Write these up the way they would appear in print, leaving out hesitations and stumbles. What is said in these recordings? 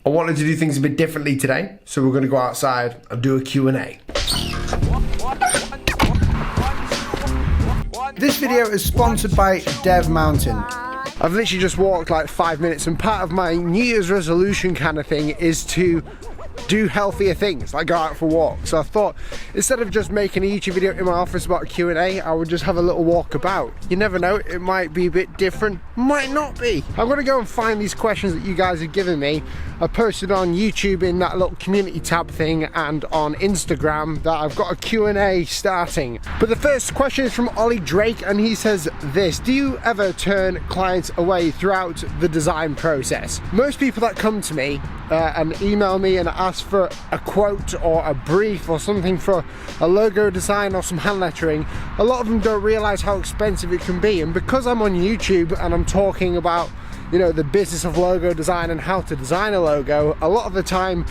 I wanted to do things a bit differently today, so we're going to go outside and do a Q&A. This video is sponsored by Dev Mountain. I've literally just walked like 5 minutes, and part of my New Year's resolution kind of thing is to do healthier things, like go out for walks. So I thought, instead of just making a YouTube video in my office about Q&A, I would just have a little walk about. You never know, it might be a bit different, might not be. I'm gonna go and find these questions that you guys have given me. I posted on YouTube in that little community tab thing, and on Instagram that I've got a Q&A starting. But the first question is from Ollie Drake, and he says this: do you ever turn clients away throughout the design process? Most people that come to me and email me and ask for a quote or a brief or something for a logo design or some hand lettering, a lot of them don't realize how expensive it can be. And because I'm on YouTube and I'm talking about, you know, the business of logo design and how to design a logo, a lot of the time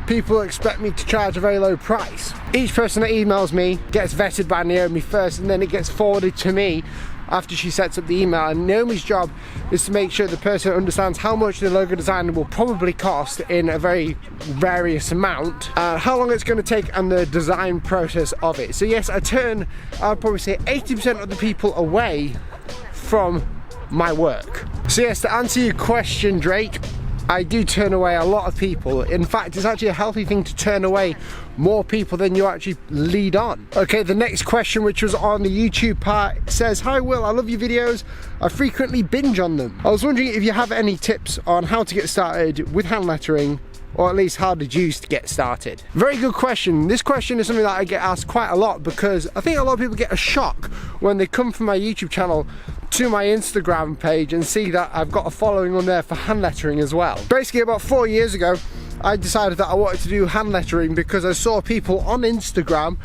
people expect me to charge a very low price. Each person that emails me gets vetted by Naomi first, and then it gets forwarded to me after she sets up the email, and Naomi's job is to make sure the person understands how much the logo design will probably cost in a very various amount, how long it's going to take, and the design process of it. So yes, I'd probably say 80% of the people away from my work. So yes, to answer your question, Drake, I do turn away a lot of people. In fact, it's actually a healthy thing to turn away more people than you actually lead on. Okay, the next question, which was on the YouTube part, says, "Hi Will, I love your videos. I frequently binge on them. I was wondering if you have any tips on how to get started with hand lettering, or at least how did you get started?" Very good question. This question is something that I get asked quite a lot, because I think a lot of people get a shock when they come from my YouTube channel to my Instagram page and see that I've got a following on there for hand lettering as well. Basically, about 4 years ago, I decided that I wanted to do hand lettering because I saw people on Instagram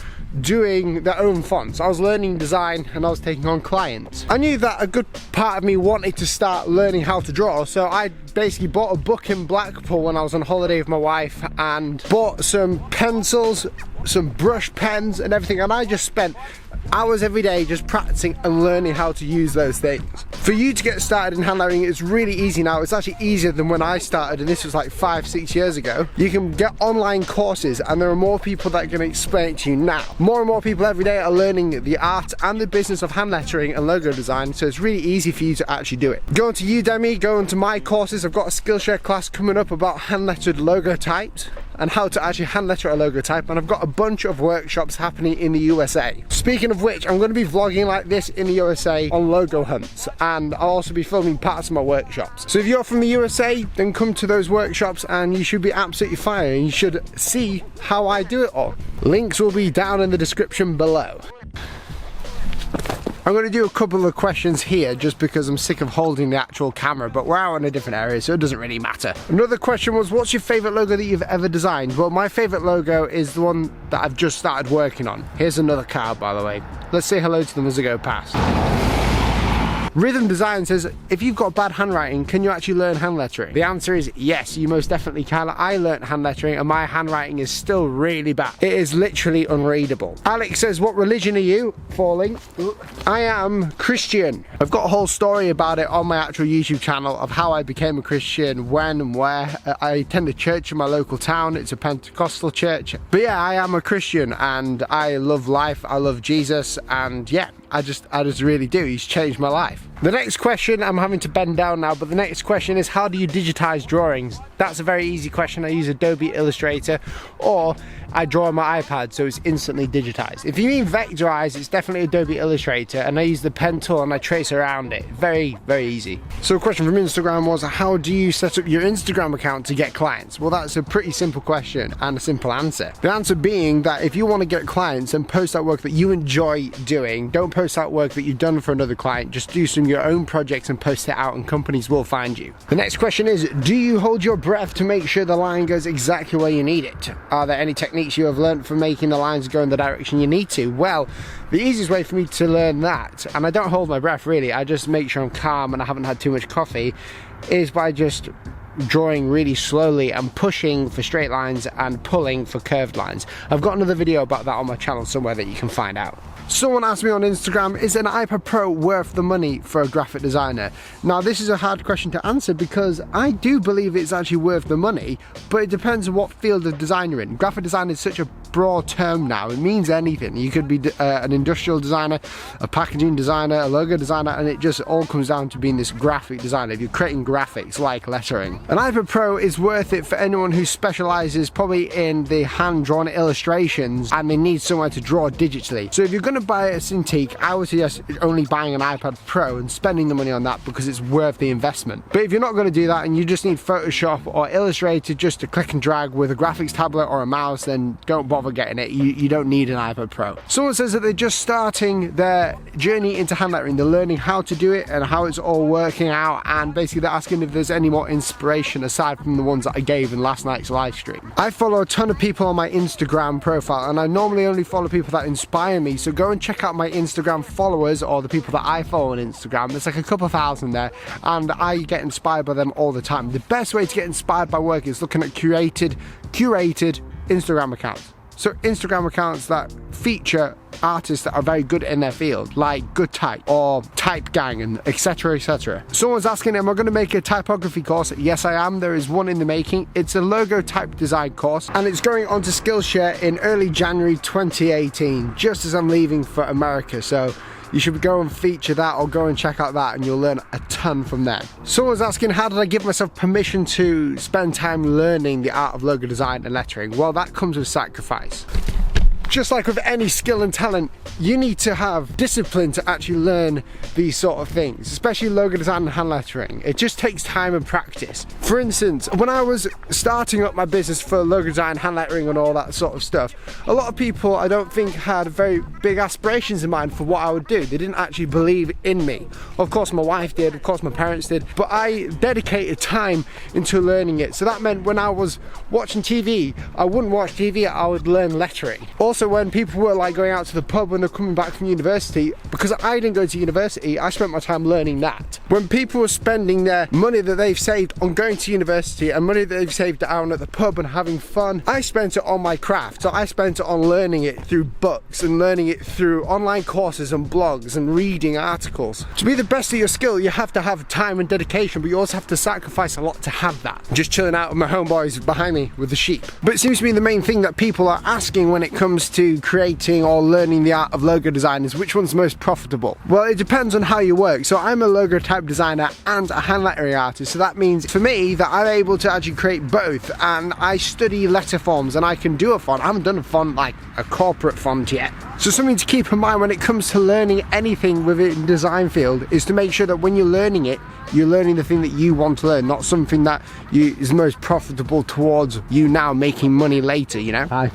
doing their own fonts. I was learning design and I was taking on clients. I knew that a good part of me wanted to start learning how to draw, so I basically bought a book in Blackpool when I was on holiday with my wife and bought some pencils, some brush pens and everything, and I just spent hours every day just practicing and learning how to use those things. For you to get started in hand lettering, it's really easy now. It's actually easier than when I started, and this was like 5-6 years ago. You can get online courses, and there are more people that can explain it to you now. More and more people every day are learning the art and the business of hand lettering and logo design, so it's really easy for you to actually do it. Go onto Udemy, go onto my courses. I've got a Skillshare class coming up about hand lettered logo types and how to actually hand letter a logo type, and I've got a bunch of workshops happening in the USA. Speaking of which, I'm going to be vlogging like this in the USA on logo hunts, and I'll also be filming parts of my workshops. So if you're from the USA, then come to those workshops and you should be absolutely fine, and you should see how I do it all. Links will be down in the description below. I'm going to do a couple of questions here just because I'm sick of holding the actual camera, but we're out in a different area, so it doesn't really matter. Another question was, what's your favourite logo that you've ever designed? Well, my favourite logo is the one that I've just started working on. Here's another card, by the way. Let's say hello to them as I go past. Rhythm Design says, if you've got bad handwriting, can you actually learn hand lettering? The answer is yes, you most definitely can. I learnt hand lettering and my handwriting is still really bad. It is literally unreadable. Alex says, what religion are you? Falling. I am Christian. I've got a whole story about it on my actual YouTube channel of how I became a Christian, when and where. I attend a church in my local town. It's a Pentecostal church. But yeah, I am a Christian and I love life. I love Jesus, and yeah, I just really do. He's changed my life. The next question, I'm having to bend down now, but the next question is, how do you digitize drawings? That's a very easy question. I use Adobe Illustrator, or I draw on my iPad, so it's instantly digitized. If you mean vectorize, it's definitely Adobe Illustrator, and I use the pen tool and I trace around it. Very, very easy. So a question from Instagram was, how do you set up your Instagram account to get clients? Well, that's a pretty simple question and a simple answer. The answer being that if you want to get clients, then post that work that you enjoy doing. Don't post that work that you've done for another client. Just do some of your own projects and post it out, and companies will find you. The next question is, do you hold your breath to make sure the line goes exactly where you need it? Are there any techniques you have learned for making the lines go in the direction you need to? Well, the easiest way for me to learn that, and I don't hold my breath really, I just make sure I'm calm and I haven't had too much coffee, is by just drawing really slowly and pushing for straight lines and pulling for curved lines. I've got another video about that on my channel somewhere that you can find out. Someone asked me on Instagram, is an iPad Pro worth the money for a graphic designer? Now this is a hard question to answer because I do believe it's actually worth the money, but it depends on what field of design you're in. Graphic design is such a broad term now, it means anything. You could be an industrial designer, a packaging designer, a logo designer, and it just all comes down to being this graphic designer. If you're creating graphics like lettering. An iPad Pro is worth it for anyone who specializes probably in the hand-drawn illustrations and they need somewhere to draw digitally. So if you're going to buy a Cintiq, I would suggest only buying an iPad Pro and spending the money on that because it's worth the investment. But if you're not going to do that and you just need Photoshop or Illustrator just to click and drag with a graphics tablet or a mouse, then don't bother getting it. You don't need an iPad Pro. Someone says that they're just starting their journey into hand lettering. They're learning how to do it and how it's all working out, and basically they're asking if there's any more inspiration aside from the ones that I gave in last night's live stream. I follow a ton of people on my Instagram profile and I normally only follow people that inspire me, so go and check out my Instagram followers or the people that I follow on Instagram. There's like a couple thousand there and I get inspired by them all the time. The best way to get inspired by work is looking at curated Instagram accounts. So Instagram accounts that feature artists that are very good in their field, like Good Type or Type Gang and etc, etc. Someone's asking, am I going to make a typography course? Yes, I am. There is one in the making. It's a logo type design course and it's going on to Skillshare in early January 2018, just as I'm leaving for America. So you should go and feature that or go and check out that and you'll learn a ton from there. Someone's asking, how did I give myself permission to spend time learning the art of logo design and lettering? Well, that comes with sacrifice. Just like with any skill and talent, you need to have discipline to actually learn these sort of things, especially logo design and hand lettering. It just takes time and practice. For instance, when I was starting up my business for logo design, hand lettering and all that sort of stuff, a lot of people I don't think had very big aspirations in mind for what I would do. They didn't actually believe in me. Of course my wife did, of course my parents did, but I dedicated time into learning it. So that meant when I was watching TV, I wouldn't watch TV, I would learn lettering. Also, when people were like going out to the pub when they're coming back from university, because I didn't go to university, I spent my time learning that. When people were spending their money that they've saved on going to university and money that they've saved down at the pub and having fun, I spent it on my craft. So I spent it on learning it through books and learning it through online courses and blogs and reading articles. To be the best at your skill, you have to have time and dedication, but you also have to sacrifice a lot to have that. Just chilling out with my homeboys behind me with the sheep. But it seems to be the main thing that people are asking when it comes to creating or learning the art of logo design is which one's most profitable. Well, it depends on how you work. So I'm a logo type designer and a hand lettering artist, so that means for me that I'm able to actually create both, and I study letter forms and I can do a font. I haven't done a font like a corporate font yet. So something to keep in mind when it comes to learning anything within the design field is to make sure that when you're learning it, you're learning the thing that you want to learn, not something that is most profitable towards you now making money later, you know? Hi.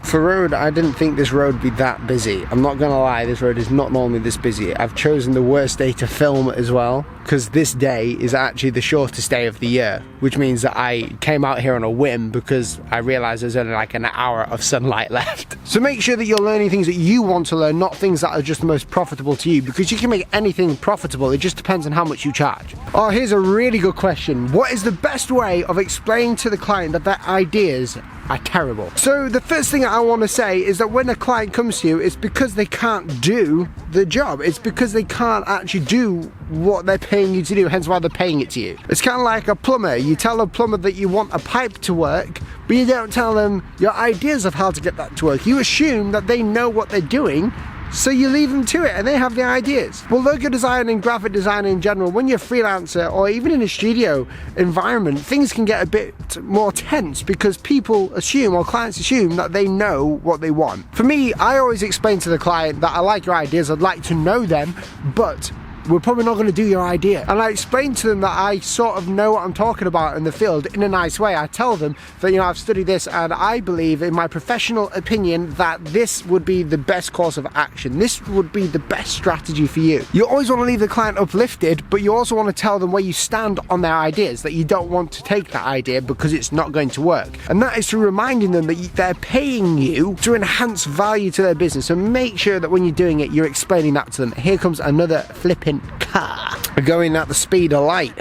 For road, I didn't think this road would be that busy. I'm not gonna lie, this road is not normally this busy. I've chosen the worst day to film as well, because this day is actually the shortest day of the year, which means that I came out here on a whim because I realized there's only like an hour of sunlight left. So make sure that you're learning things that you want to learn, not things that are just the most profitable to you, because you can make anything profitable. It just depends on how much you charge. Oh, here's a really good question. What is the best way of explaining to the client that their ideas are terrible? So the first thing I want to say is that when a client comes to you, it's because they can't do the job. It's because they can't actually do what they're paying you to do, hence why they're paying it to you. It's kind of like a plumber. You tell a plumber that you want a pipe to work, but you don't tell them your ideas of how to get that to work. You assume that they know what they're doing, so you leave them to it and they have the ideas. Well, logo design and graphic design in general, when you're a freelancer or even in a studio environment, things can get a bit more tense because people assume, or clients assume, that they know what they want. For me, I always explain to the client that I like your ideas, I'd like to know them, but we're probably not going to do your idea. And I explain to them that I sort of know what I'm talking about in the field in a nice way. I tell them that, you know, I've studied this and I believe, in my professional opinion, that this would be the best course of action. This would be the best strategy for you. You always want to leave the client uplifted, but you also want to tell them where you stand on their ideas, that you don't want to take that idea because it's not going to work. And that is through reminding them that they're paying you to enhance value to their business. So make sure that when you're doing it, you're explaining that to them. Here comes another flipping car going at the speed of light.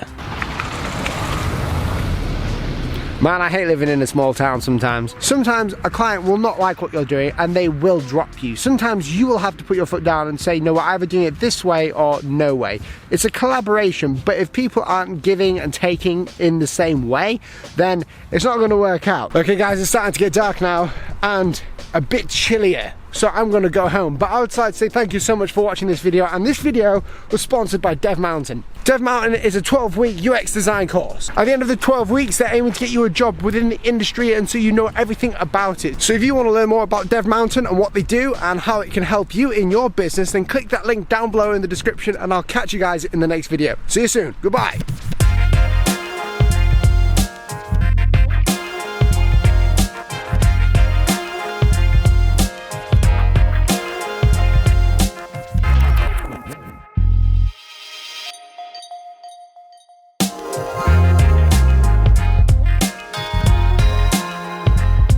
Man, I hate living in a small town sometimes. Sometimes a client will not like what you're doing and they will drop you. Sometimes you will have to put your foot down and say, no, we're either doing it this way or no way. It's a collaboration, but if people aren't giving and taking in the same way, then it's not going to work out. Okay guys, it's starting to get dark now and a bit chillier. So I'm going to go home, but I would like to say thank you so much for watching this video, and this video was sponsored by Dev Mountain. Dev Mountain is a 12-week UX design course. At the end of the 12 weeks, they're aiming to get you a job within the industry and so you know everything about it. So if you want to learn more about Dev Mountain and what they do and how it can help you in your business, then click that link down below in the description and I'll catch you guys in the next video. See you soon. Goodbye.